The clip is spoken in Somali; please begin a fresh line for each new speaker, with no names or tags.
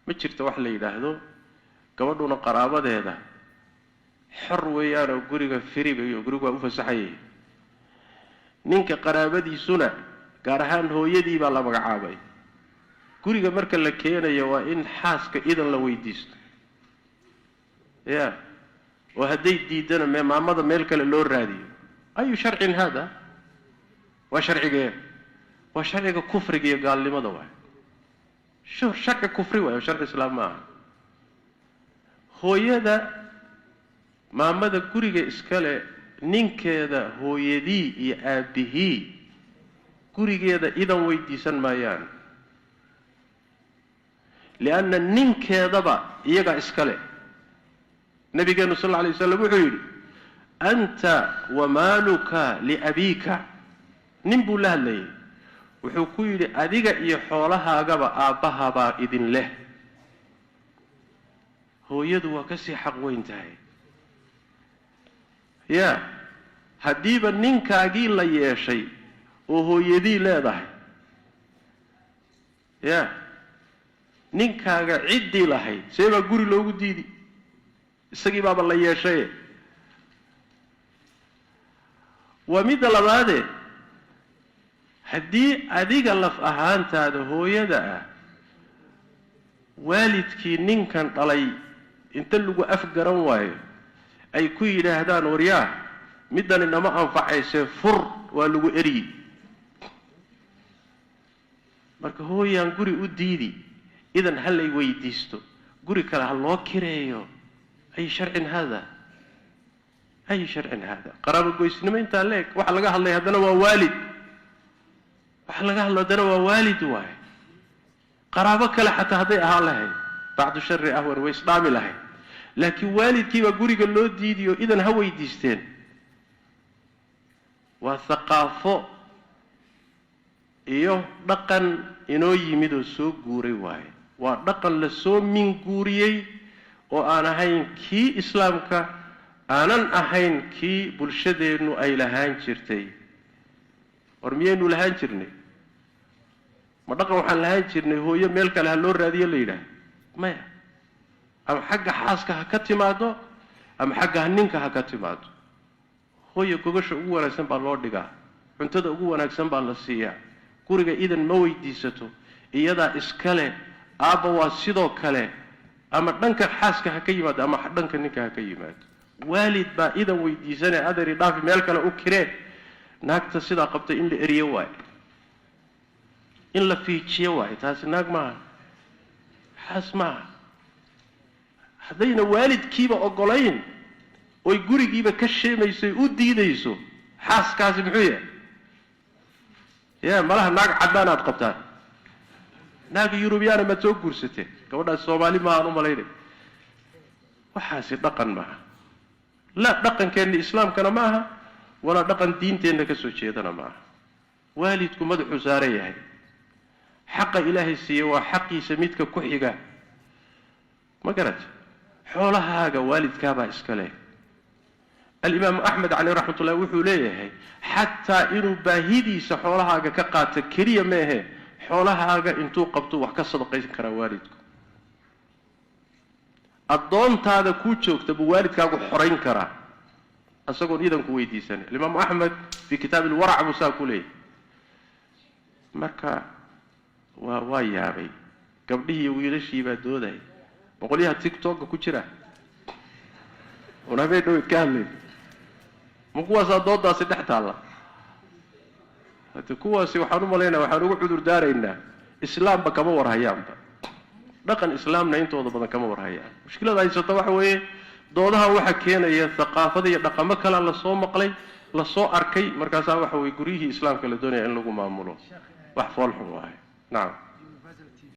ma jirto wax la yiraahdo gabadhuna qaraabadeeda xor weeyaan oo guriga firiba iyo guriga u fasaxayay ninka qaraabadiisuna gaar ahaan hooyadii baa la magacaabay guriga marka la keenayo waa in xaaska idan la weydiisto وهدي ديدنا مامada meel kale loo raadiyo ayu sharci hada wa sharciga kufriga iyo gaalnimada waa sharci kufri waa sharci islaamka hooyada maamada guriga iskale ninkeeda hooyadii iyo aabihii gurigeeda idan weydiisan maayaan لأن ninkeedaba iyaga iskale نبينا صلى الله عليه وسلم وحيد أنت ومالك لأبيك نبو له لي وحكويد أديك يحولها قبا آبها با إذن له هو يدوى كسي حق وينتهي يا هديبا ننكا أقيل لي شيء وهو يدي لا ضحي يا ننكا عدي لحي سيبا قولي لو قديدي isagii baaba la yeeshay ومد لباده haddii adiga laf ahaantaada hooyada ah waalidkii ninkan dhalay inta lagu afgaran waayo ay ku yiraahdaan waryaa midan inama anfacayse fur waa lagu eri marka hooyaan guri u diidi idan hal ay weydiisto guri kale hal loo kireeyo أي شرع هذا أي شرع هذا قرابة قويسنما انت عليك وحلقها الله هذا هو والد وحلقها الله هذا هو والد واحد قرابك لا حتى هذا الله بعد الشر أهور وإسلام له لكن والد كيف أقولي قال له ديديو إذن هو يديستين وثقافة إيوه دقن إنو يميدو سو قوري واحد ودقن لسو من قوريي oo aan ahayn kii islaamka aanan ahayn kii bulshadeenu ay lahaan jirtay ormiyaynu lahaan jirnay ma dhaqan waxaan lahaan jirnay hooyo meel kale ha loo raadiyo leeyahay maya ama xagga xaaska ha ka timaado ama xagga ninka ha ka timaado hooyo gogasho ugu wanaagsan baa loo dhigaa cuntada ugu wanaagsan baa la siiyaa guriga idan ma weydiisato iyada iskale aaba waa sidoo kale ama dhanka xaaska ha ka yimaado ama dhanka ninka ha ka yimaado waalid baa idan weydiisanay adari dhaaf meel kale u kireen naagta sida qabtay in la eriyo waay in la fiijiyo waay taas naag ma xaas ma hadayna waalidkiiba ogolayn oo gurigiiba ka sheemaysay u diidayso xaaskaasi muxuu yahay yaa malaha naag cadaan aad qabtaan naag Yurubiyaana ma soo guursatay gabadha Soomaali ma aanu malaynay waxaasi dhaqan ma la dhaqankeena islaamkana ma aha wala dhaqan diinteena ka soo jeedana ma aha waalidku madaxu saareeyahay xaqa ilaahay siiyo waa xaqiisa midka ku xiga ma garat xoolahaaga waalidkaaba iska leh الإمام أحمد عليه رحمة الله وحوليه حتى إنه باهيدي سحولها كقات كريه ماه حولها إنتو قبطوا وحكسر قيس كرا والدكم الضون هذا كوتشوك تبو والدك أقول حرين كرا أسأقول إذا كويتي سنة الإمام أحمد في كتاب الورع مساكولي مركا ويابي قبله ويلشي بدودي بقول لها تيك توك كوتشرا ونبي نو يتكلم مقواسا دودا سدحت الله تكواسي وحنو مالينا وحنو عذر دارينا اسلام بكما ورهيان dhaqan islaamna intooda badan kama warhayaan mushkilada ay soo waxa weeye doodaha waxa keenaya thaqaafada iyo dhaqamo kala la soo maqlay la soo arkay markaas waxa weeye guriyihii islaamka la doonaya in lagu maamulo wax fool xun waaye naam